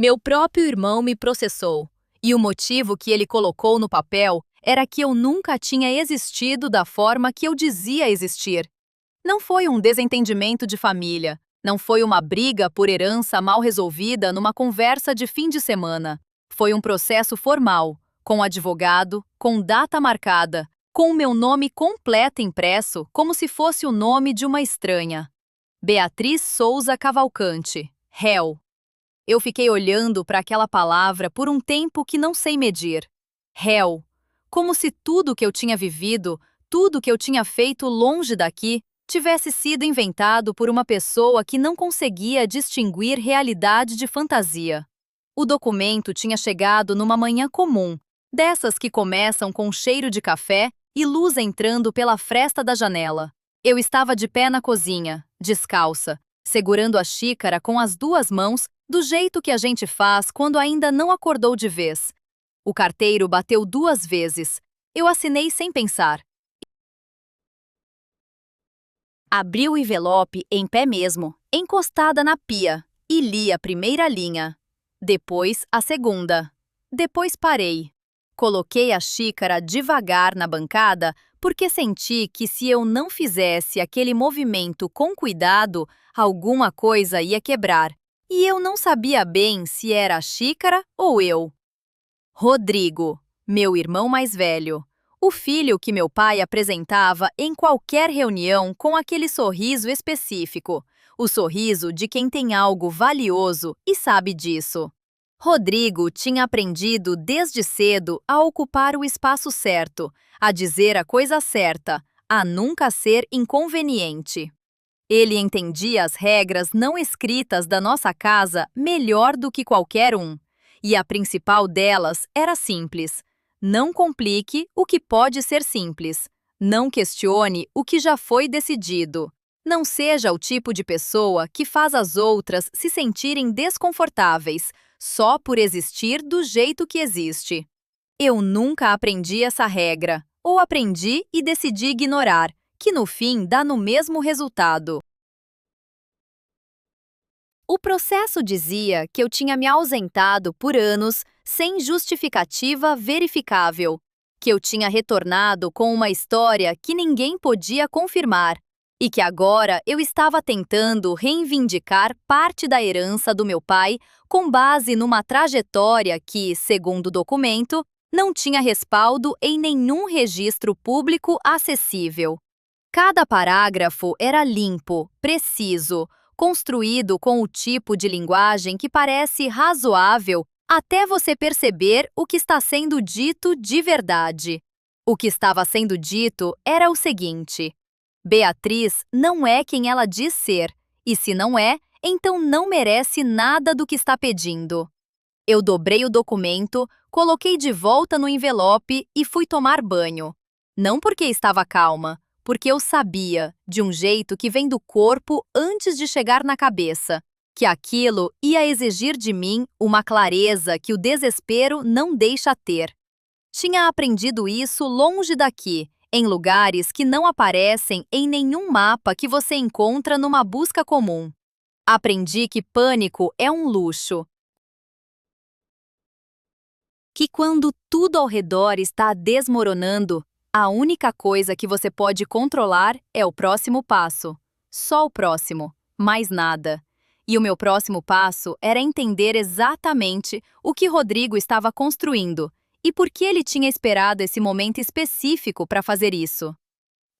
Meu próprio irmão me processou, e o motivo que ele colocou no papel era que eu nunca tinha existido da forma que eu dizia existir. Não foi um desentendimento de família, não foi uma briga por herança mal resolvida numa conversa de fim de semana. Foi um processo formal, com advogado, com data marcada, com o meu nome completo impresso, como se fosse o nome de uma estranha. Beatriz Souza Cavalcante, réu. Eu fiquei olhando para aquela palavra por um tempo que não sei medir. Réu. Como se tudo que eu tinha vivido, tudo que eu tinha feito longe daqui, tivesse sido inventado por uma pessoa que não conseguia distinguir realidade de fantasia. O documento tinha chegado numa manhã comum, dessas que começam com cheiro de café e luz entrando pela fresta da janela. Eu estava de pé na cozinha, descalça, segurando a xícara com as duas mãos, do jeito que a gente faz quando ainda não acordou de vez. O carteiro bateu 2 vezes. Eu assinei sem pensar. Abri o envelope em pé mesmo, encostada na pia, e li a primeira linha. Depois a segunda. Depois parei. Coloquei a xícara devagar na bancada porque senti que se eu não fizesse aquele movimento com cuidado, alguma coisa ia quebrar. E eu não sabia bem se era a xícara ou eu. Rodrigo, meu irmão mais velho. O filho que meu pai apresentava em qualquer reunião com aquele sorriso específico. O sorriso de quem tem algo valioso e sabe disso. Rodrigo tinha aprendido desde cedo a ocupar o espaço certo, a dizer a coisa certa, a nunca ser inconveniente. Ele entendia as regras não escritas da nossa casa melhor do que qualquer um. E a principal delas era simples: não complique o que pode ser simples. Não questione o que já foi decidido. Não seja o tipo de pessoa que faz as outras se sentirem desconfortáveis só por existir do jeito que existe. Eu nunca aprendi essa regra, ou aprendi e decidi ignorar, que no fim dá no mesmo resultado. O processo dizia que eu tinha me ausentado por anos sem justificativa verificável, que eu tinha retornado com uma história que ninguém podia confirmar e que agora eu estava tentando reivindicar parte da herança do meu pai com base numa trajetória que, segundo o documento, não tinha respaldo em nenhum registro público acessível. Cada parágrafo era limpo, preciso, construído com o tipo de linguagem que parece razoável até você perceber o que está sendo dito de verdade. O que estava sendo dito era o seguinte: Beatriz não é quem ela diz ser, e se não é, então não merece nada do que está pedindo. Eu dobrei o documento, coloquei de volta no envelope e fui tomar banho. Não porque estava calma, porque eu sabia, de um jeito que vem do corpo antes de chegar na cabeça, que aquilo ia exigir de mim uma clareza que o desespero não deixa ter. Tinha aprendido isso longe daqui, em lugares que não aparecem em nenhum mapa que você encontra numa busca comum. Aprendi que pânico é um luxo, que quando tudo ao redor está desmoronando, a única coisa que você pode controlar é o próximo passo. Só o próximo, mais nada. E o meu próximo passo era entender exatamente o que Rodrigo estava construindo e por que ele tinha esperado esse momento específico para fazer isso.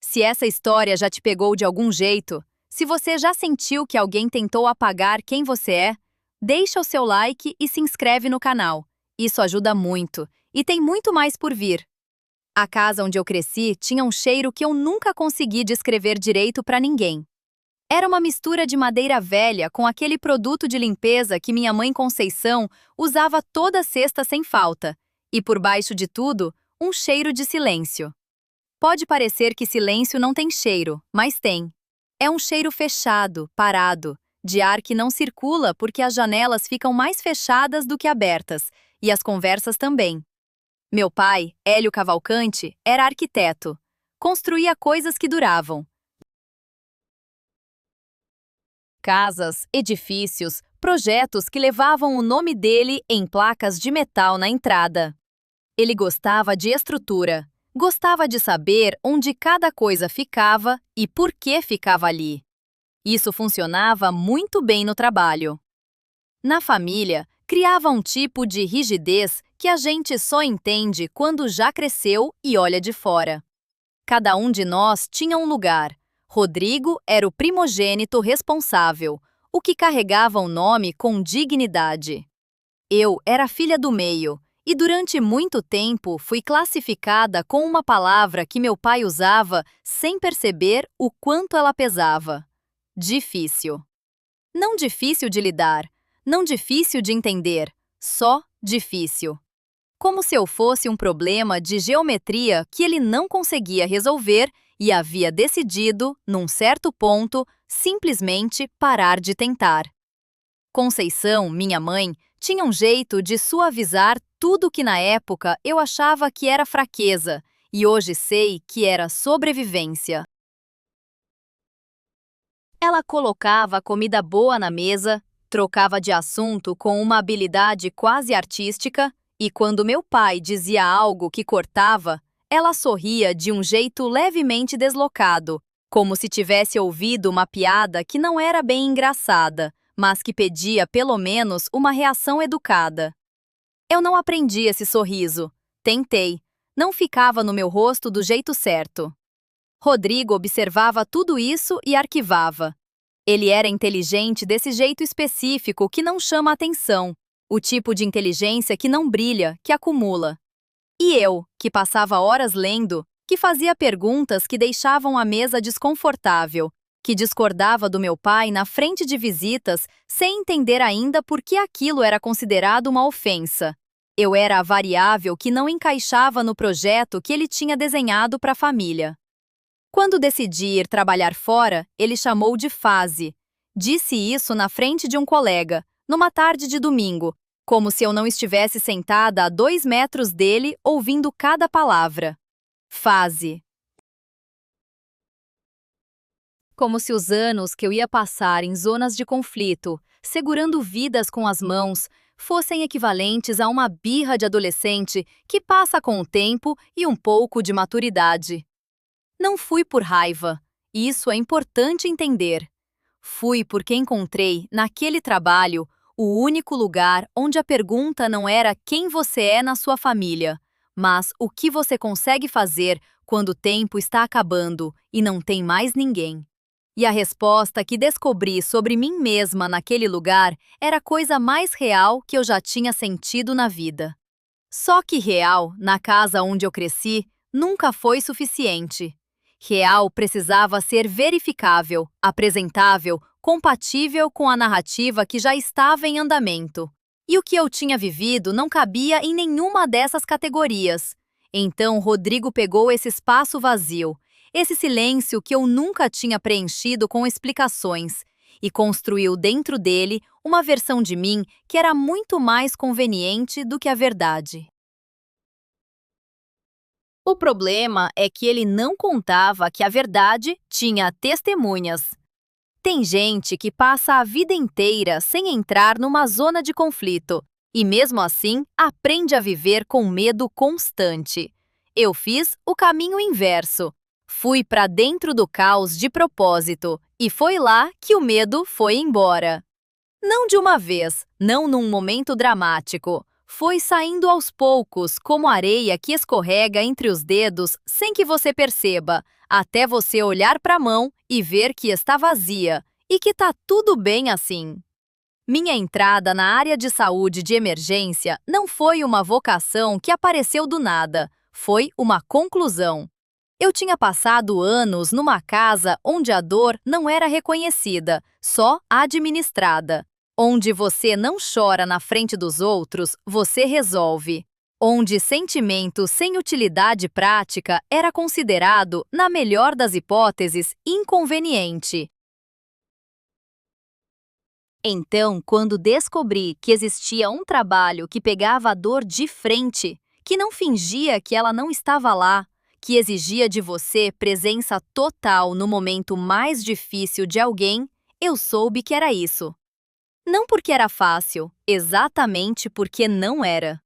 Se essa história já te pegou de algum jeito, se você já sentiu que alguém tentou apagar quem você é, deixa o seu like e se inscreve no canal. Isso ajuda muito, e tem muito mais por vir. A casa onde eu cresci tinha um cheiro que eu nunca consegui descrever direito para ninguém. Era uma mistura de madeira velha com aquele produto de limpeza que minha mãe Conceição usava toda sexta sem falta, e por baixo de tudo, um cheiro de silêncio. Pode parecer que silêncio não tem cheiro, mas tem. É um cheiro fechado, parado, de ar que não circula porque as janelas ficam mais fechadas do que abertas, e as conversas também. Meu pai, Hélio Cavalcante, era arquiteto. Construía coisas que duravam. Casas, edifícios, projetos que levavam o nome dele em placas de metal na entrada. Ele gostava de estrutura, gostava de saber onde cada coisa ficava e por que ficava ali. Isso funcionava muito bem no trabalho. Na família, criava um tipo de rigidez que a gente só entende quando já cresceu e olha de fora. Cada um de nós tinha um lugar. Rodrigo era o primogênito responsável, o que carregava o nome com dignidade. Eu era a filha do meio, e durante muito tempo fui classificada com uma palavra que meu pai usava sem perceber o quanto ela pesava: difícil. Não difícil de lidar, não difícil de entender, só difícil. Como se eu fosse um problema de geometria que ele não conseguia resolver e havia decidido, num certo ponto, simplesmente parar de tentar. Conceição, minha mãe, tinha um jeito de suavizar tudo que na época eu achava que era fraqueza, e hoje sei que era sobrevivência. Ela colocava comida boa na mesa, trocava de assunto com uma habilidade quase artística, e quando meu pai dizia algo que cortava, ela sorria de um jeito levemente deslocado, como se tivesse ouvido uma piada que não era bem engraçada, mas que pedia pelo menos uma reação educada. Eu não aprendi esse sorriso. Tentei. Não ficava no meu rosto do jeito certo. Rodrigo observava tudo isso e arquivava. Ele era inteligente desse jeito específico que não chama atenção, o tipo de inteligência que não brilha, que acumula. E eu, que passava horas lendo, que fazia perguntas que deixavam a mesa desconfortável, que discordava do meu pai na frente de visitas sem entender ainda por que aquilo era considerado uma ofensa. Eu era a variável que não encaixava no projeto que ele tinha desenhado para a família. Quando decidi ir trabalhar fora, ele chamou de fase. Disse isso na frente de um colega, numa tarde de domingo, como se eu não estivesse sentada a 2 metros dele ouvindo cada palavra. Fase. Como se os anos que eu ia passar em zonas de conflito, segurando vidas com as mãos, fossem equivalentes a uma birra de adolescente que passa com o tempo e um pouco de maturidade. Não fui por raiva, isso é importante entender. Fui porque encontrei, naquele trabalho, o único lugar onde a pergunta não era quem você é na sua família, mas o que você consegue fazer quando o tempo está acabando e não tem mais ninguém. E a resposta que descobri sobre mim mesma naquele lugar era a coisa mais real que eu já tinha sentido na vida. Só que real, na casa onde eu cresci, nunca foi suficiente. Real precisava ser verificável, apresentável, compatível com a narrativa que já estava em andamento. E o que eu tinha vivido não cabia em nenhuma dessas categorias. Então Rodrigo pegou esse espaço vazio, esse silêncio que eu nunca tinha preenchido com explicações, e construiu dentro dele uma versão de mim que era muito mais conveniente do que a verdade. O problema é que ele não contava que a verdade tinha testemunhas. Tem gente que passa a vida inteira sem entrar numa zona de conflito e, mesmo assim, aprende a viver com medo constante. Eu fiz o caminho inverso. Fui para dentro do caos de propósito e foi lá que o medo foi embora. Não de uma vez, não num momento dramático. Foi saindo aos poucos, como areia que escorrega entre os dedos sem que você perceba, até você olhar para a mão e ver que está vazia e que tá tudo bem assim. Minha entrada na área de saúde de emergência não foi uma vocação que apareceu do nada, foi uma conclusão. Eu tinha passado anos numa casa onde a dor não era reconhecida, só administrada. Onde você não chora na frente dos outros, você resolve. Onde sentimento sem utilidade prática era considerado, na melhor das hipóteses, inconveniente. Então, quando descobri que existia um trabalho que pegava a dor de frente, que não fingia que ela não estava lá, que exigia de você presença total no momento mais difícil de alguém, eu soube que era isso. Não porque era fácil, exatamente porque não era.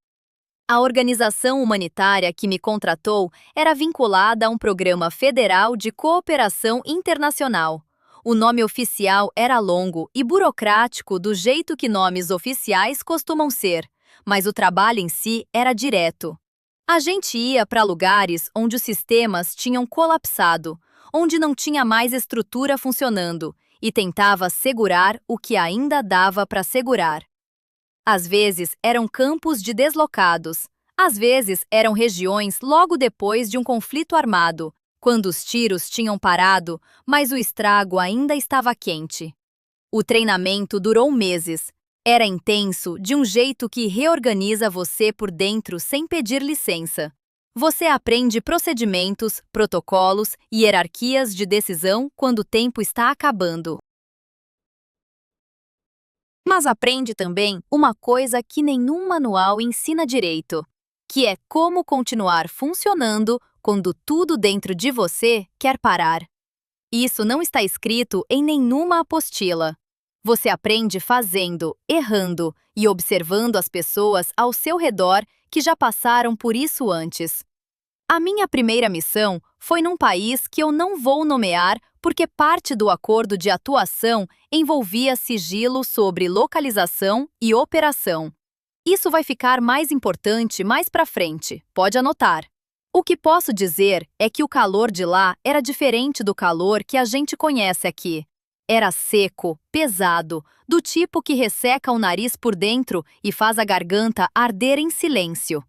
A organização humanitária que me contratou era vinculada a um programa federal de cooperação internacional. O nome oficial era longo e burocrático do jeito que nomes oficiais costumam ser, mas o trabalho em si era direto. A gente ia para lugares onde os sistemas tinham colapsado, onde não tinha mais estrutura funcionando, e tentava segurar o que ainda dava para segurar. Às vezes eram campos de deslocados, às vezes eram regiões logo depois de um conflito armado, quando os tiros tinham parado, mas o estrago ainda estava quente. O treinamento durou meses. Era intenso de um jeito que reorganiza você por dentro sem pedir licença. Você aprende procedimentos, protocolos e hierarquias de decisão quando o tempo está acabando. Mas aprende também uma coisa que nenhum manual ensina direito, que é como continuar funcionando quando tudo dentro de você quer parar. Isso não está escrito em nenhuma apostila. Você aprende fazendo, errando e observando as pessoas ao seu redor que já passaram por isso antes. A minha primeira missão foi num país que eu não vou nomear porque parte do acordo de atuação envolvia sigilo sobre localização e operação. Isso vai ficar mais importante mais para frente, pode anotar. O que posso dizer é que o calor de lá era diferente do calor que a gente conhece aqui. Era seco, pesado, do tipo que resseca o nariz por dentro e faz a garganta arder em silêncio.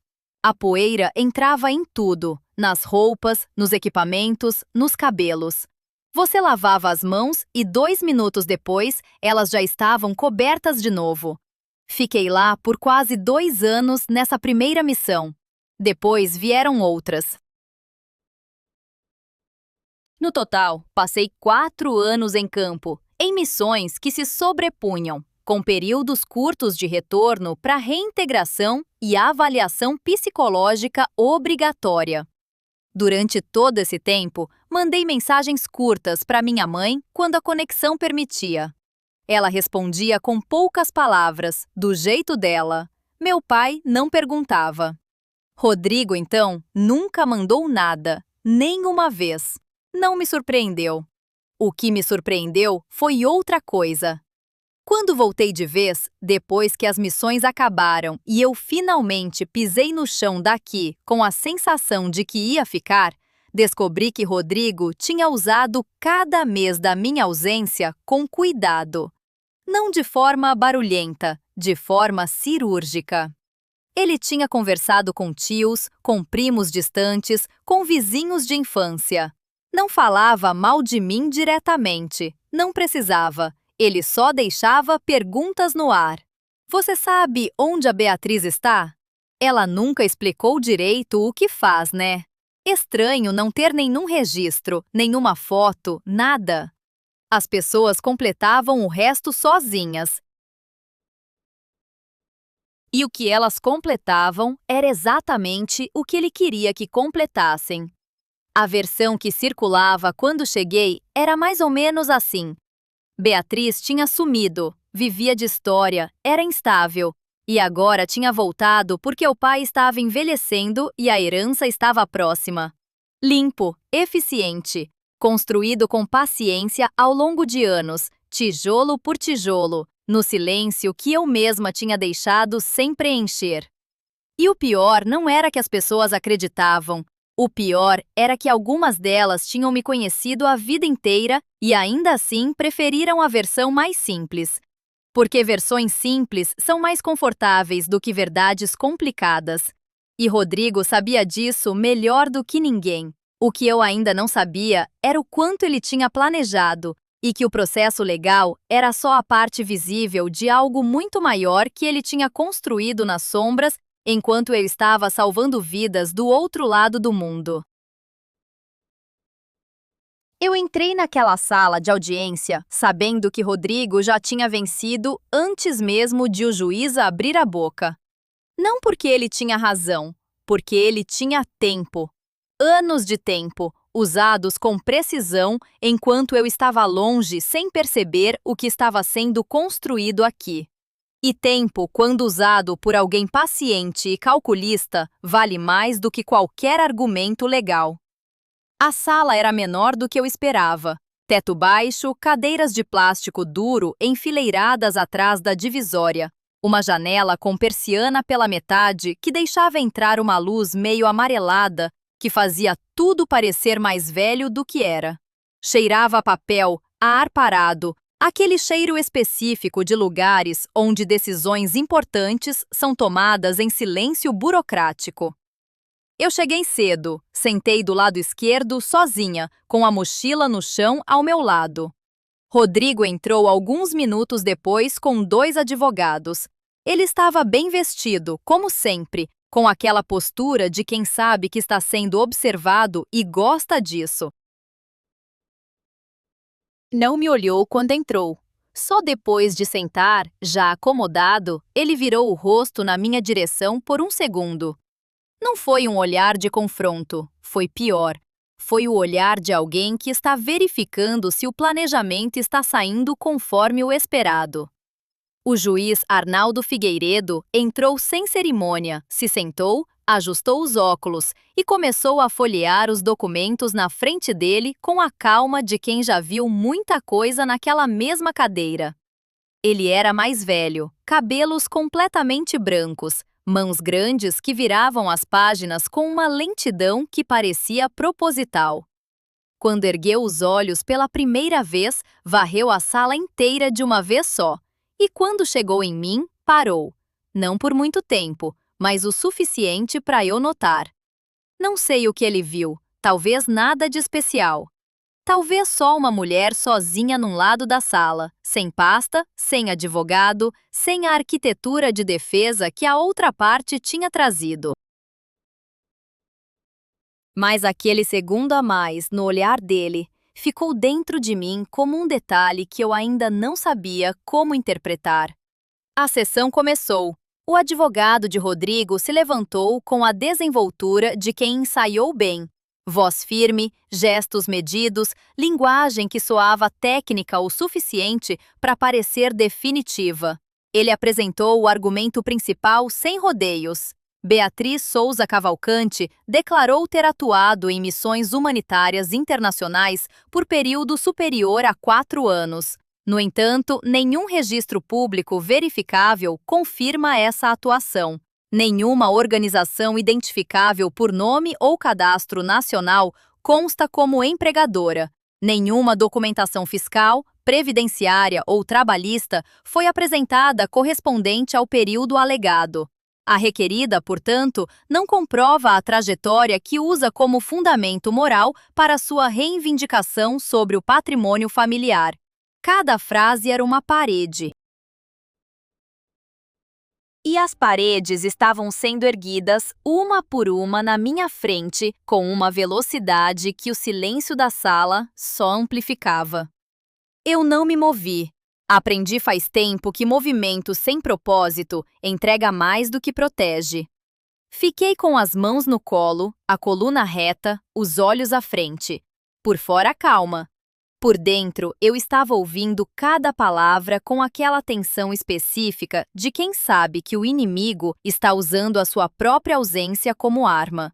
A poeira entrava em tudo, nas roupas, nos equipamentos, nos cabelos. Você lavava as mãos e 2 minutos depois elas já estavam cobertas de novo. Fiquei lá por quase 2 anos nessa primeira missão. Depois vieram outras. No total, passei 4 anos em campo, em missões que se sobrepunham, com períodos curtos de retorno para reintegração e avaliação psicológica obrigatória. Durante todo esse tempo, mandei mensagens curtas para minha mãe quando a conexão permitia. Ela respondia com poucas palavras, do jeito dela. Meu pai não perguntava. Rodrigo, então, nunca mandou nada, nem uma vez. Não me surpreendeu. O que me surpreendeu foi outra coisa. Quando voltei de vez, depois que as missões acabaram e eu finalmente pisei no chão daqui com a sensação de que ia ficar, descobri que Rodrigo tinha usado cada mês da minha ausência com cuidado. Não de forma barulhenta, de forma cirúrgica. Ele tinha conversado com tios, com primos distantes, com vizinhos de infância. Não falava mal de mim diretamente, não precisava. Ele só deixava perguntas no ar. Você sabe onde a Beatriz está? Ela nunca explicou direito o que faz, né? Estranho não ter nenhum registro, nenhuma foto, nada. As pessoas completavam o resto sozinhas. E o que elas completavam era exatamente o que ele queria que completassem. A versão que circulava quando cheguei era mais ou menos assim. Beatriz tinha sumido, vivia de história, era instável, e agora tinha voltado porque o pai estava envelhecendo e a herança estava próxima. Limpo, eficiente, construído com paciência ao longo de anos, tijolo por tijolo, no silêncio que eu mesma tinha deixado sem preencher. E o pior não era que as pessoas acreditavam. O pior era que algumas delas tinham me conhecido a vida inteira e ainda assim preferiram a versão mais simples. Porque versões simples são mais confortáveis do que verdades complicadas. E Rodrigo sabia disso melhor do que ninguém. O que eu ainda não sabia era o quanto ele tinha planejado e que o processo legal era só a parte visível de algo muito maior que ele tinha construído nas sombras enquanto eu estava salvando vidas do outro lado do mundo. Eu entrei naquela sala de audiência sabendo que Rodrigo já tinha vencido antes mesmo de o juiz abrir a boca. Não porque ele tinha razão, porque ele tinha tempo. Anos de tempo, usados com precisão enquanto eu estava longe sem perceber o que estava sendo construído aqui. E tempo, quando usado por alguém paciente e calculista, vale mais do que qualquer argumento legal. A sala era menor do que eu esperava. Teto baixo, cadeiras de plástico duro enfileiradas atrás da divisória. Uma janela com persiana pela metade que deixava entrar uma luz meio amarelada que fazia tudo parecer mais velho do que era. Cheirava a papel, a ar parado, aquele cheiro específico de lugares onde decisões importantes são tomadas em silêncio burocrático. Eu cheguei cedo, sentei do lado esquerdo sozinha, com a mochila no chão ao meu lado. Rodrigo entrou alguns minutos depois com 2 advogados. Ele estava bem vestido, como sempre, com aquela postura de quem sabe que está sendo observado e gosta disso. Não me olhou quando entrou. Só depois de sentar, já acomodado, ele virou o rosto na minha direção por um segundo. Não foi um olhar de confronto, foi pior. Foi o olhar de alguém que está verificando se o planejamento está saindo conforme o esperado. O juiz Arnaldo Figueiredo entrou sem cerimônia, se sentou, ajustou os óculos e começou a folhear os documentos na frente dele com a calma de quem já viu muita coisa naquela mesma cadeira. Ele era mais velho, cabelos completamente brancos, mãos grandes que viravam as páginas com uma lentidão que parecia proposital. Quando ergueu os olhos pela primeira vez, varreu a sala inteira de uma vez só. E quando chegou em mim, parou. Não por muito tempo, mas o suficiente para eu notar. Não sei o que ele viu, talvez nada de especial. Talvez só uma mulher sozinha num lado da sala, sem pasta, sem advogado, sem a arquitetura de defesa que a outra parte tinha trazido. Mas aquele segundo a mais no olhar dele ficou dentro de mim como um detalhe que eu ainda não sabia como interpretar. A sessão começou. O advogado de Rodrigo se levantou com a desenvoltura de quem ensaiou bem. Voz firme, gestos medidos, linguagem que soava técnica o suficiente para parecer definitiva. Ele apresentou o argumento principal sem rodeios. Beatriz Souza Cavalcante declarou ter atuado em missões humanitárias internacionais por período superior a 4 anos. No entanto, nenhum registro público verificável confirma essa atuação. Nenhuma organização identificável por nome ou cadastro nacional consta como empregadora. Nenhuma documentação fiscal, previdenciária ou trabalhista foi apresentada correspondente ao período alegado. A requerida, portanto, não comprova a trajetória que usa como fundamento moral para sua reivindicação sobre o patrimônio familiar. Cada frase era uma parede. E as paredes estavam sendo erguidas, uma por uma, na minha frente, com uma velocidade que o silêncio da sala só amplificava. Eu não me movi. Aprendi faz tempo que movimento sem propósito entrega mais do que protege. Fiquei com as mãos no colo, a coluna reta, os olhos à frente. Por fora, calma. Por dentro, eu estava ouvindo cada palavra com aquela atenção específica de quem sabe que o inimigo está usando a sua própria ausência como arma.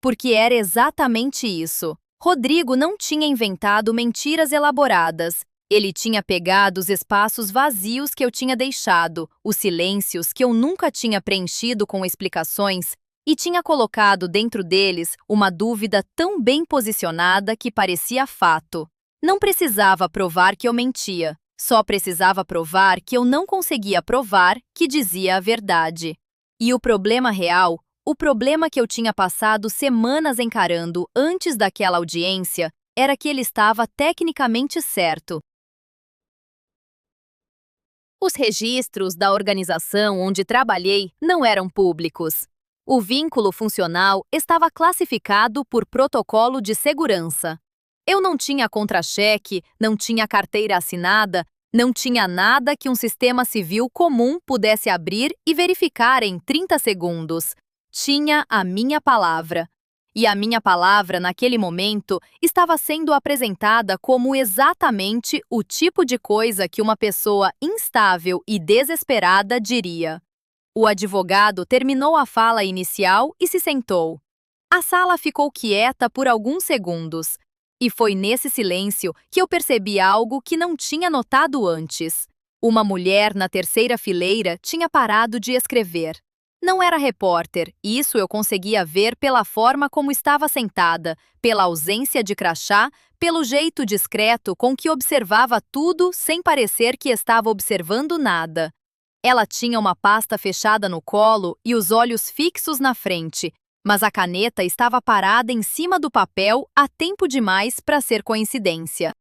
Porque era exatamente isso. Rodrigo não tinha inventado mentiras elaboradas. Ele tinha pegado os espaços vazios que eu tinha deixado, os silêncios que eu nunca tinha preenchido com explicações, e tinha colocado dentro deles uma dúvida tão bem posicionada que parecia fato. Não precisava provar que eu mentia, só precisava provar que eu não conseguia provar que dizia a verdade. E o problema real, o problema que eu tinha passado semanas encarando antes daquela audiência, era que ele estava tecnicamente certo. Os registros da organização onde trabalhei não eram públicos. O vínculo funcional estava classificado por protocolo de segurança. Eu não tinha contra-cheque, não tinha carteira assinada, não tinha nada que um sistema civil comum pudesse abrir e verificar em 30 segundos. Tinha a minha palavra. E a minha palavra, naquele momento, estava sendo apresentada como exatamente o tipo de coisa que uma pessoa instável e desesperada diria. O advogado terminou a fala inicial e se sentou. A sala ficou quieta por alguns segundos. E foi nesse silêncio que eu percebi algo que não tinha notado antes. Uma mulher na terceira fileira tinha parado de escrever. Não era repórter, isso eu conseguia ver pela forma como estava sentada, pela ausência de crachá, pelo jeito discreto com que observava tudo sem parecer que estava observando nada. Ela tinha uma pasta fechada no colo e os olhos fixos na frente, mas a caneta estava parada em cima do papel há tempo demais para ser coincidência.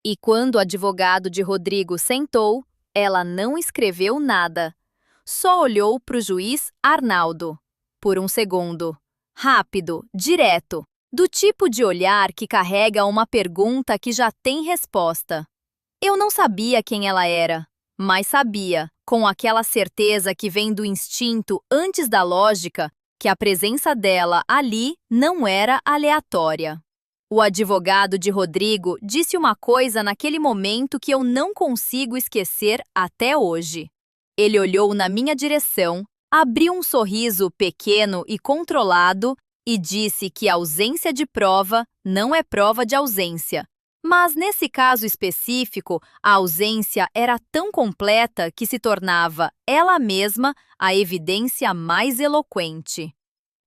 E quando o advogado de Rodrigo sentou, ela não escreveu nada. Só olhou para o juiz Arnaldo. Por um segundo. Rápido, direto. Do tipo de olhar que carrega uma pergunta que já tem resposta. Eu não sabia quem ela era, mas sabia, com aquela certeza que vem do instinto antes da lógica, que a presença dela ali não era aleatória. O advogado de Rodrigo disse uma coisa naquele momento que eu não consigo esquecer até hoje. Ele olhou na minha direção, abriu um sorriso pequeno e controlado e disse que ausência de prova não é prova de ausência. Mas nesse caso específico, a ausência era tão completa que se tornava ela mesma a evidência mais eloquente.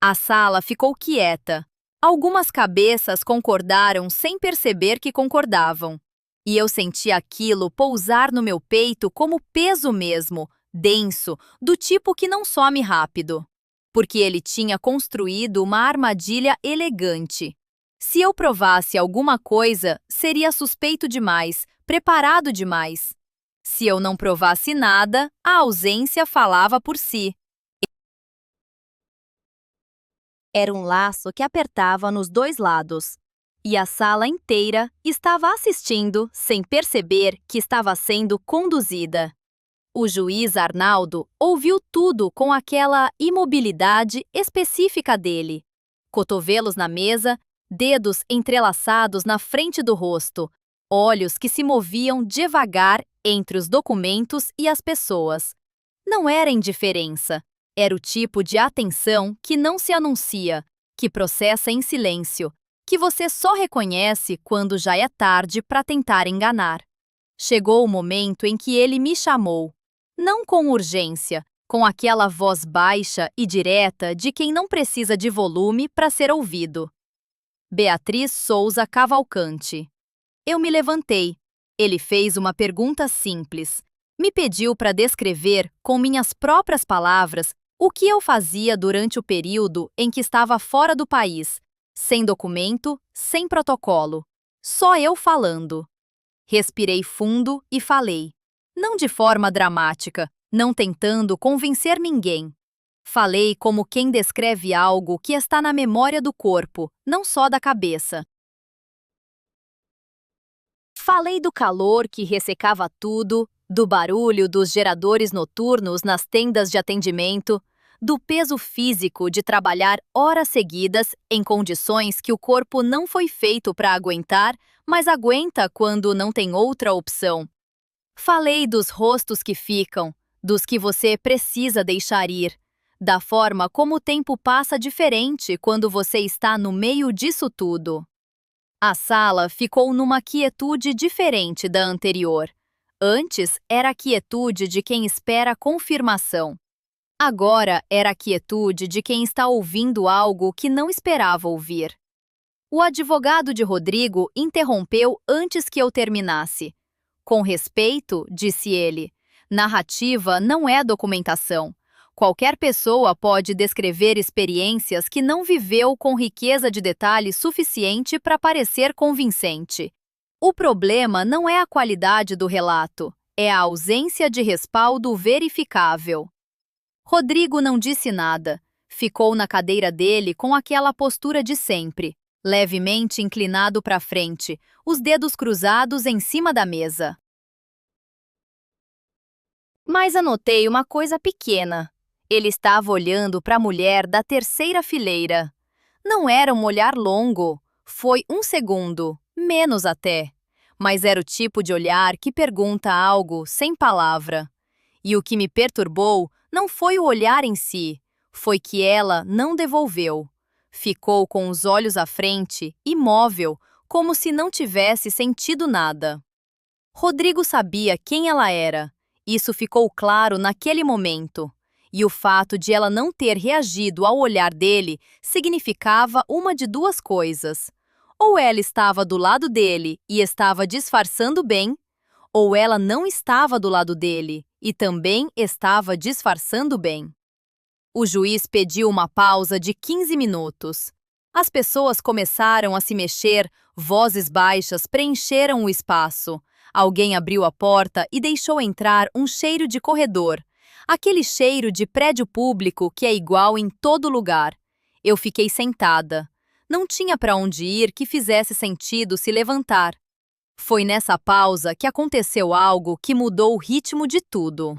A sala ficou quieta. Algumas cabeças concordaram sem perceber que concordavam. E eu senti aquilo pousar no meu peito como peso mesmo, denso, do tipo que não some rápido. Porque ele tinha construído uma armadilha elegante. Se eu provasse alguma coisa, seria suspeito demais, preparado demais. Se eu não provasse nada, a ausência falava por si. Era um laço que apertava nos dois lados. E a sala inteira estava assistindo sem perceber que estava sendo conduzida. O juiz Arnaldo ouviu tudo com aquela imobilidade específica dele. Cotovelos na mesa, dedos entrelaçados na frente do rosto, olhos que se moviam devagar entre os documentos e as pessoas. Não era indiferença, era o tipo de atenção que não se anuncia, que processa em silêncio, que você só reconhece quando já é tarde para tentar enganar. Chegou o momento em que ele me chamou. Não com urgência, com aquela voz baixa e direta de quem não precisa de volume para ser ouvido. Beatriz Souza Cavalcante. Eu me levantei. Ele fez uma pergunta simples. Me pediu para descrever, com minhas próprias palavras, o que eu fazia durante o período em que estava fora do país, sem documento, sem protocolo. Só eu falando. Respirei fundo e falei. Não de forma dramática, não tentando convencer ninguém. Falei como quem descreve algo que está na memória do corpo, não só da cabeça. Falei do calor que ressecava tudo, do barulho dos geradores noturnos nas tendas de atendimento, do peso físico de trabalhar horas seguidas em condições que o corpo não foi feito para aguentar, mas aguenta quando não tem outra opção. Falei dos rostos que ficam, dos que você precisa deixar ir, da forma como o tempo passa diferente quando você está no meio disso tudo. A sala ficou numa quietude diferente da anterior. Antes era a quietude de quem espera confirmação. Agora era a quietude de quem está ouvindo algo que não esperava ouvir. O advogado de Rodrigo interrompeu antes que eu terminasse. Com respeito, disse ele, narrativa não é documentação. Qualquer pessoa pode descrever experiências que não viveu com riqueza de detalhes suficiente para parecer convincente. O problema não é a qualidade do relato, é a ausência de respaldo verificável. Rodrigo não disse nada. Ficou na cadeira dele com aquela postura de sempre, levemente inclinado para frente, os dedos cruzados em cima da mesa. Mas anotei uma coisa pequena. Ele estava olhando para a mulher da terceira fileira. Não era um olhar longo, foi um segundo, menos até. Mas era o tipo de olhar que pergunta algo sem palavra. E o que me perturbou não foi o olhar em si, foi que ela não devolveu. Ficou com os olhos à frente, imóvel, como se não tivesse sentido nada. Rodrigo sabia quem ela era. Isso ficou claro naquele momento. E o fato de ela não ter reagido ao olhar dele significava uma de duas coisas. Ou ela estava do lado dele e estava disfarçando bem, ou ela não estava do lado dele e também estava disfarçando bem. O juiz pediu uma pausa de 15 minutos. As pessoas começaram a se mexer, vozes baixas preencheram o espaço. Alguém abriu a porta e deixou entrar um cheiro de corredor. Aquele cheiro de prédio público que é igual em todo lugar. Eu fiquei sentada. Não tinha para onde ir que fizesse sentido se levantar. Foi nessa pausa que aconteceu algo que mudou o ritmo de tudo.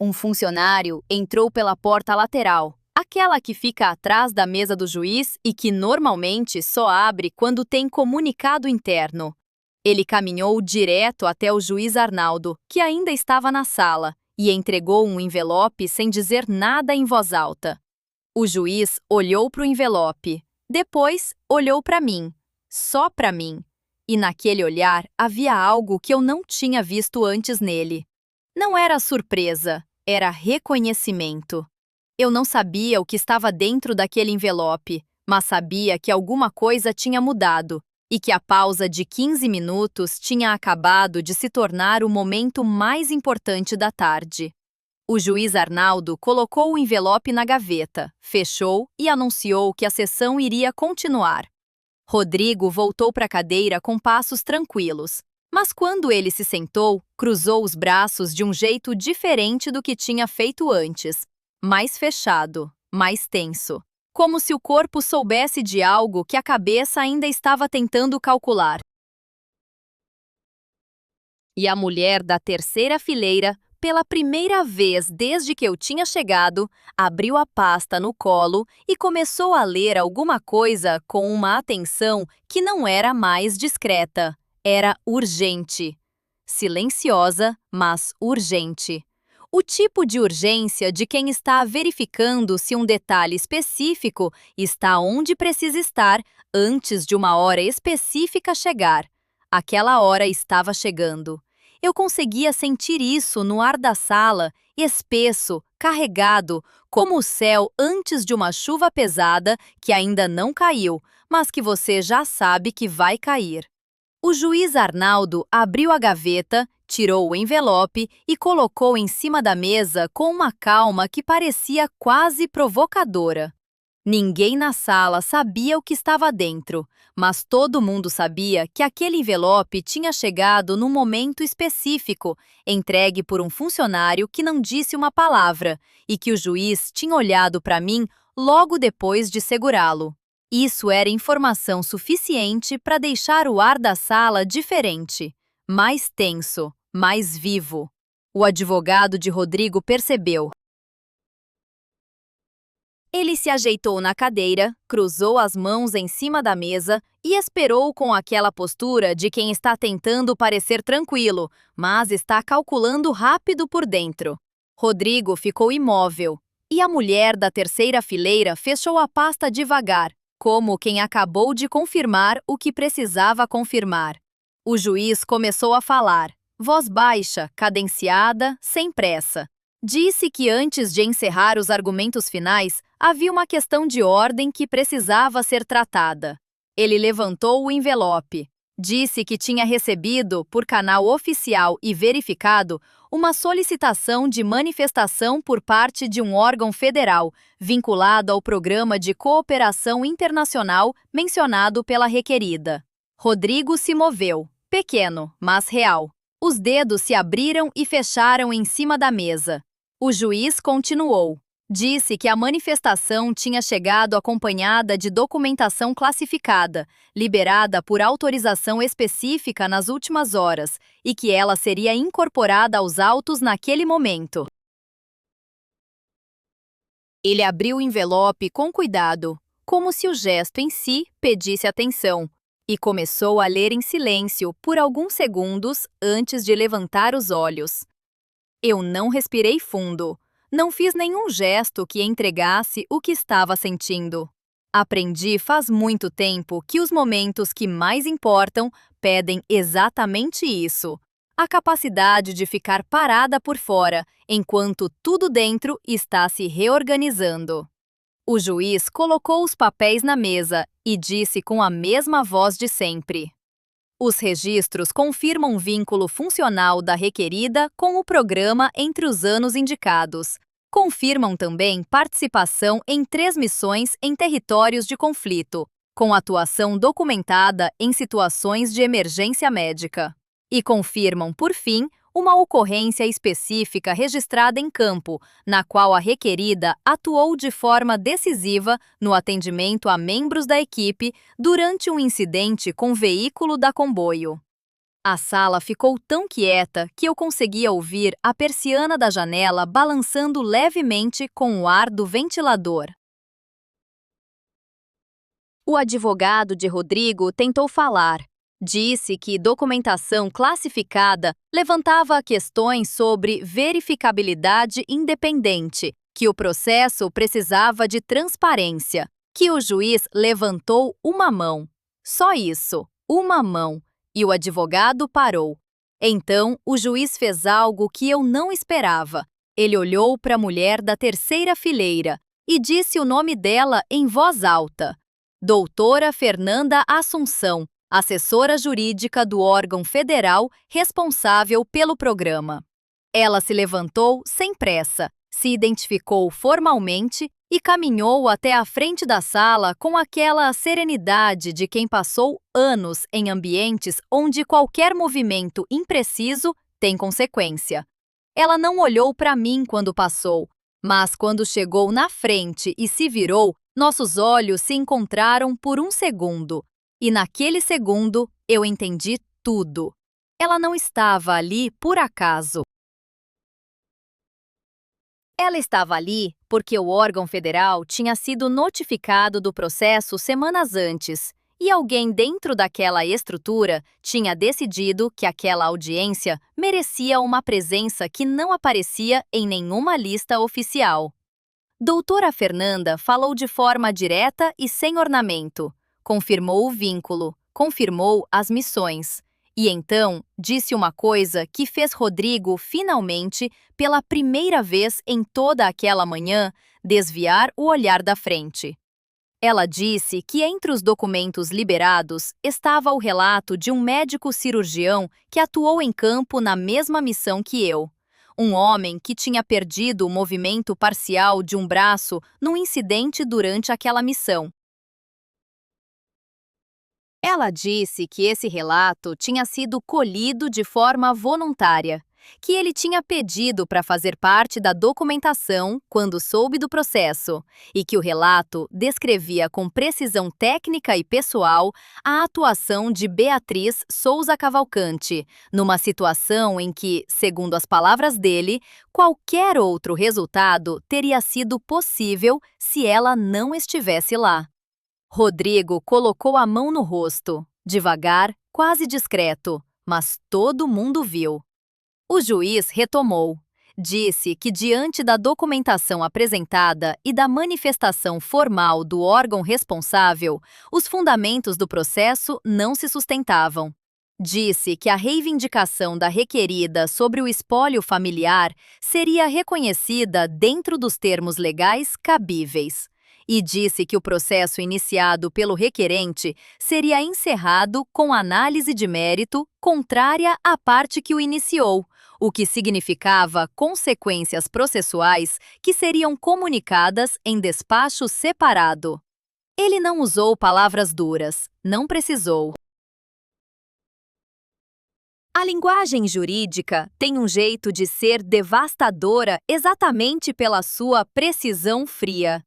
Um funcionário entrou pela porta lateral, aquela que fica atrás da mesa do juiz e que normalmente só abre quando tem comunicado interno. Ele caminhou direto até o juiz Arnaldo, que ainda estava na sala, e entregou um envelope sem dizer nada em voz alta. O juiz olhou para o envelope, depois olhou para mim, só para mim. E naquele olhar havia algo que eu não tinha visto antes nele. Não era surpresa, era reconhecimento. Eu não sabia o que estava dentro daquele envelope, mas sabia que alguma coisa tinha mudado e que a pausa de 15 minutos tinha acabado de se tornar o momento mais importante da tarde. O juiz Arnaldo colocou o envelope na gaveta, fechou e anunciou que a sessão iria continuar. Rodrigo voltou para a cadeira com passos tranquilos, mas quando ele se sentou, cruzou os braços de um jeito diferente do que tinha feito antes, mais fechado, mais tenso, como se o corpo soubesse de algo que a cabeça ainda estava tentando calcular. E a mulher da terceira fileira, pela primeira vez desde que eu tinha chegado, abriu a pasta no colo e começou a ler alguma coisa com uma atenção que não era mais discreta, era urgente. Silenciosa, mas urgente. O tipo de urgência de quem está verificando se um detalhe específico está onde precisa estar antes de uma hora específica chegar. Aquela hora estava chegando. Eu conseguia sentir isso no ar da sala, espesso, carregado, como o céu antes de uma chuva pesada que ainda não caiu, mas que você já sabe que vai cair. O juiz Arnaldo abriu a gaveta, tirou o envelope e colocou em cima da mesa com uma calma que parecia quase provocadora. Ninguém na sala sabia o que estava dentro, mas todo mundo sabia que aquele envelope tinha chegado num momento específico, entregue por um funcionário que não disse uma palavra e que o juiz tinha olhado para mim logo depois de segurá-lo. Isso era informação suficiente para deixar o ar da sala diferente, mais tenso, mais vivo. O advogado de Rodrigo percebeu. Ele se ajeitou na cadeira, cruzou as mãos em cima da mesa e esperou com aquela postura de quem está tentando parecer tranquilo, mas está calculando rápido por dentro. Rodrigo ficou imóvel, e a mulher da terceira fileira fechou a pasta devagar, como quem acabou de confirmar o que precisava confirmar. O juiz começou a falar, voz baixa, cadenciada, sem pressa. Disse que antes de encerrar os argumentos finais, havia uma questão de ordem que precisava ser tratada. Ele levantou o envelope. Disse que tinha recebido, por canal oficial e verificado, uma solicitação de manifestação por parte de um órgão federal, vinculado ao Programa de Cooperação Internacional mencionado pela requerida. Rodrigo se moveu, pequeno, mas real. Os dedos se abriram e fecharam em cima da mesa. O juiz continuou. Disse que a manifestação tinha chegado acompanhada de documentação classificada, liberada por autorização específica nas últimas horas, e que ela seria incorporada aos autos naquele momento. Ele abriu o envelope com cuidado, como se o gesto em si pedisse atenção, e começou a ler em silêncio por alguns segundos antes de levantar os olhos. Eu não respirei fundo. Não fiz nenhum gesto que entregasse o que estava sentindo. Aprendi faz muito tempo que os momentos que mais importam pedem exatamente isso: a capacidade de ficar parada por fora, enquanto tudo dentro está se reorganizando. O juiz colocou os papéis na mesa e disse com a mesma voz de sempre: os registros confirmam vínculo funcional da requerida com o programa entre os anos indicados. Confirmam também participação em 3 missões em territórios de conflito, com atuação documentada em situações de emergência médica. E confirmam, por fim, uma ocorrência específica registrada em campo, na qual a requerida atuou de forma decisiva no atendimento a membros da equipe durante um incidente com veículo da comboio. A sala ficou tão quieta que eu conseguia ouvir a persiana da janela balançando levemente com o ar do ventilador. O advogado de Rodrigo tentou falar. Disse que documentação classificada levantava questões sobre verificabilidade independente, que o processo precisava de transparência, que o juiz levantou uma mão. Só isso, uma mão. E o advogado parou. Então, o juiz fez algo que eu não esperava. Ele olhou para a mulher da terceira fileira e disse o nome dela em voz alta: Doutora Fernanda Assunção, assessora jurídica do órgão federal responsável pelo programa. Ela se levantou sem pressa, se identificou formalmente e caminhou até a frente da sala com aquela serenidade de quem passou anos em ambientes onde qualquer movimento impreciso tem consequência. Ela não olhou para mim quando passou, mas quando chegou na frente e se virou, nossos olhos se encontraram por um segundo. E naquele segundo, eu entendi tudo. Ela não estava ali por acaso. Ela estava ali porque o órgão federal tinha sido notificado do processo semanas antes, e alguém dentro daquela estrutura tinha decidido que aquela audiência merecia uma presença que não aparecia em nenhuma lista oficial. Doutora Fernanda falou de forma direta e sem ornamento. Confirmou o vínculo, confirmou as missões. E então disse uma coisa que fez Rodrigo finalmente, pela primeira vez em toda aquela manhã, desviar o olhar da frente. Ela disse que entre os documentos liberados estava o relato de um médico cirurgião que atuou em campo na mesma missão que eu. Um homem que tinha perdido o movimento parcial de um braço num incidente durante aquela missão. Ela disse que esse relato tinha sido colhido de forma voluntária, que ele tinha pedido para fazer parte da documentação quando soube do processo, e que o relato descrevia com precisão técnica e pessoal a atuação de Beatriz Souza Cavalcante, numa situação em que, segundo as palavras dele, qualquer outro resultado teria sido possível se ela não estivesse lá. Rodrigo colocou a mão no rosto, devagar, quase discreto, mas todo mundo viu. O juiz retomou. Disse que, diante da documentação apresentada e da manifestação formal do órgão responsável, os fundamentos do processo não se sustentavam. Disse que a reivindicação da requerida sobre o espólio familiar seria reconhecida dentro dos termos legais cabíveis. E disse que o processo iniciado pelo requerente seria encerrado com análise de mérito contrária à parte que o iniciou, o que significava consequências processuais que seriam comunicadas em despacho separado. Ele não usou palavras duras, não precisou. A linguagem jurídica tem um jeito de ser devastadora exatamente pela sua precisão fria.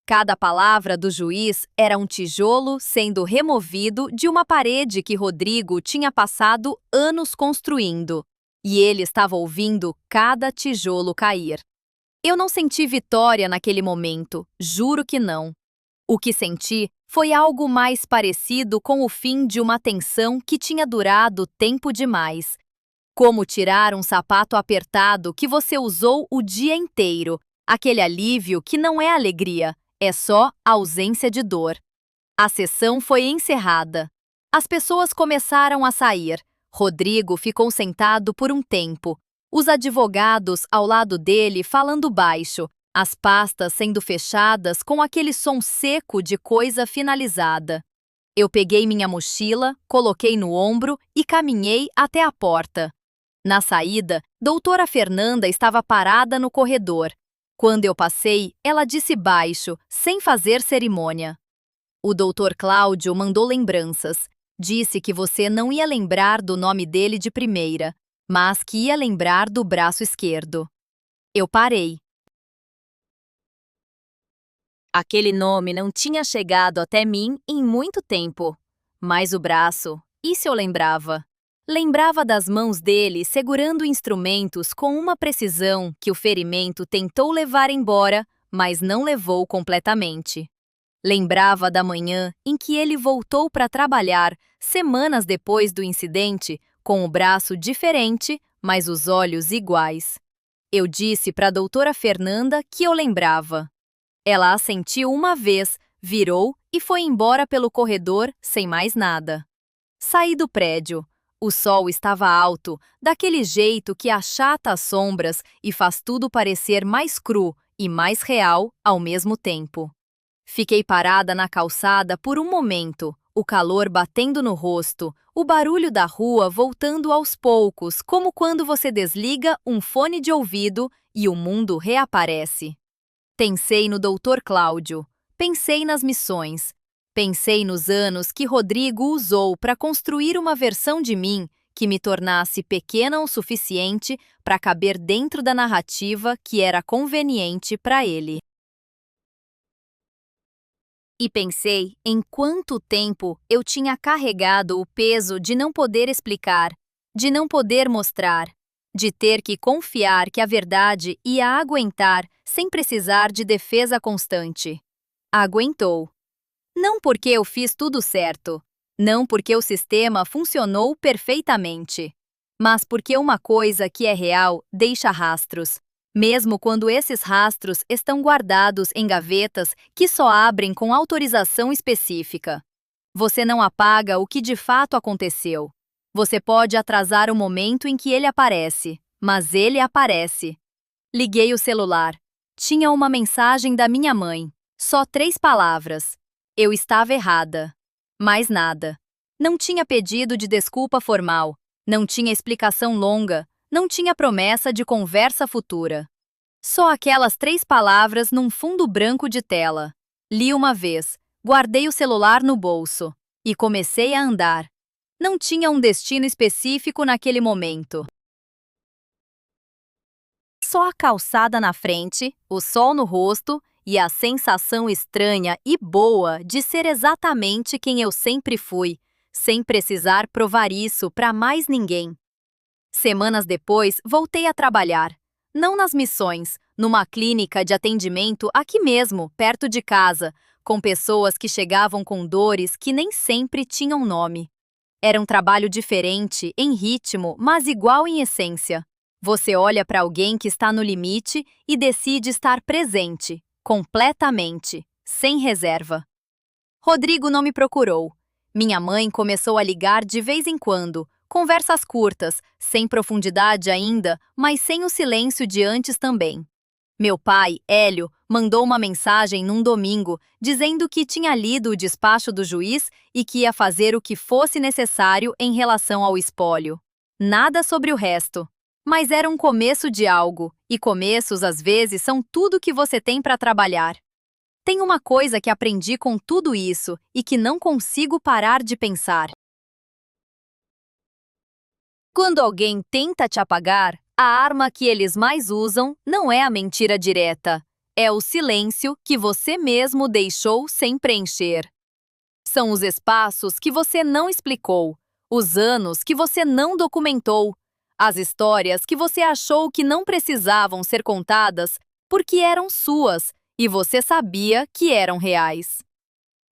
Cada palavra do juiz era um tijolo sendo removido de uma parede que Rodrigo tinha passado anos construindo, e ele estava ouvindo cada tijolo cair. Eu não senti vitória naquele momento, juro que não. O que senti foi algo mais parecido com o fim de uma tensão que tinha durado tempo demais. Como tirar um sapato apertado que você usou o dia inteiro. Aquele alívio que não é alegria, é só ausência de dor. A sessão foi encerrada. As pessoas começaram a sair. Rodrigo ficou sentado por um tempo. Os advogados ao lado dele falando baixo, as pastas sendo fechadas com aquele som seco de coisa finalizada. Eu peguei minha mochila, coloquei no ombro e caminhei até a porta. Na saída, doutora Fernanda estava parada no corredor. Quando eu passei, ela disse baixo, sem fazer cerimônia. O doutor Cláudio mandou lembranças. Disse que você não ia lembrar do nome dele de primeira, mas que ia lembrar do braço esquerdo. Eu parei. Aquele nome não tinha chegado até mim em muito tempo. Mas o braço, isso eu lembrava. Lembrava das mãos dele segurando instrumentos com uma precisão que o ferimento tentou levar embora, mas não levou completamente. Lembrava da manhã em que ele voltou para trabalhar, semanas depois do incidente, com o braço diferente, mas os olhos iguais. Eu disse para a doutora Fernanda que eu lembrava. Ela assentiu uma vez, virou e foi embora pelo corredor sem mais nada. Saí do prédio. O sol estava alto, daquele jeito que achata as sombras e faz tudo parecer mais cru e mais real ao mesmo tempo. Fiquei parada na calçada por um momento, o calor batendo no rosto, o barulho da rua voltando aos poucos, como quando você desliga um fone de ouvido e o mundo reaparece. Pensei no doutor Cláudio, pensei nas missões, pensei nos anos que Rodrigo usou para construir uma versão de mim que me tornasse pequena o suficiente para caber dentro da narrativa que era conveniente para ele. E pensei em quanto tempo eu tinha carregado o peso de não poder explicar, de não poder mostrar, de ter que confiar que a verdade ia aguentar sem precisar de defesa constante. Aguentou. Não porque eu fiz tudo certo, não porque o sistema funcionou perfeitamente, mas porque uma coisa que é real deixa rastros, mesmo quando esses rastros estão guardados em gavetas que só abrem com autorização específica. Você não apaga o que de fato aconteceu. Você pode atrasar o momento em que ele aparece, mas ele aparece. Liguei o celular. Tinha uma mensagem da minha mãe. Só 3 palavras. Eu estava errada. Mais nada. Não tinha pedido de desculpa formal. Não tinha explicação longa. Não tinha promessa de conversa futura. Só aquelas 3 palavras num fundo branco de tela. Li uma vez. Guardei o celular no bolso. E comecei a andar. Não tinha um destino específico naquele momento. Só a calçada na frente, o sol no rosto e a sensação estranha e boa de ser exatamente quem eu sempre fui, sem precisar provar isso para mais ninguém. Semanas depois, voltei a trabalhar. Não nas missões, numa clínica de atendimento aqui mesmo, perto de casa, com pessoas que chegavam com dores que nem sempre tinham nome. Era um trabalho diferente, em ritmo, mas igual em essência. Você olha para alguém que está no limite e decide estar presente, completamente, sem reserva. Rodrigo não me procurou. Minha mãe começou a ligar de vez em quando, conversas curtas, sem profundidade ainda, mas sem o silêncio de antes também. Meu pai, Hélio, mandou uma mensagem num domingo, dizendo que tinha lido o despacho do juiz e que ia fazer o que fosse necessário em relação ao espólio. Nada sobre o resto. Mas era um começo de algo, e começos às vezes são tudo que você tem para trabalhar. Tem uma coisa que aprendi com tudo isso e que não consigo parar de pensar. Quando alguém tenta te apagar, a arma que eles mais usam não é a mentira direta, é o silêncio que você mesmo deixou sem preencher. São os espaços que você não explicou, os anos que você não documentou, as histórias que você achou que não precisavam ser contadas, porque eram suas e você sabia que eram reais.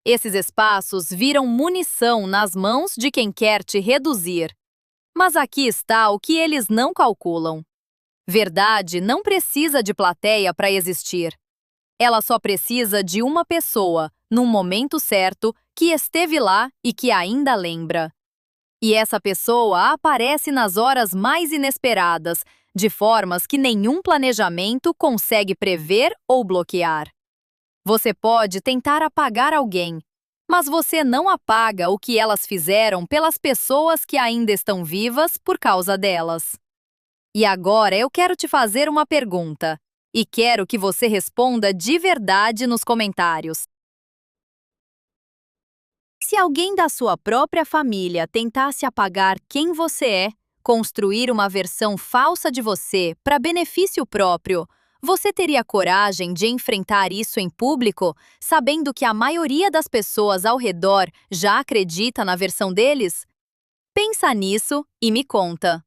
Esses espaços viram munição nas mãos de quem quer te reduzir. Mas aqui está o que eles não calculam. Verdade não precisa de plateia para existir. Ela só precisa de uma pessoa, num momento certo, que esteve lá e que ainda lembra. E essa pessoa aparece nas horas mais inesperadas, de formas que nenhum planejamento consegue prever ou bloquear. Você pode tentar apagar alguém, mas você não apaga o que elas fizeram pelas pessoas que ainda estão vivas por causa delas. E agora eu quero te fazer uma pergunta, e quero que você responda de verdade nos comentários. Se alguém da sua própria família tentasse apagar quem você é, construir uma versão falsa de você para benefício próprio, você teria coragem de enfrentar isso em público, sabendo que a maioria das pessoas ao redor já acredita na versão deles? Pensa nisso e me conta.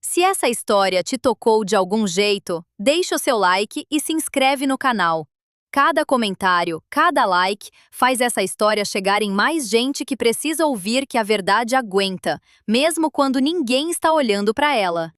Se essa história te tocou de algum jeito, deixa o seu like e se inscreve no canal. Cada comentário, cada like faz essa história chegar em mais gente que precisa ouvir que a verdade aguenta, mesmo quando ninguém está olhando para ela.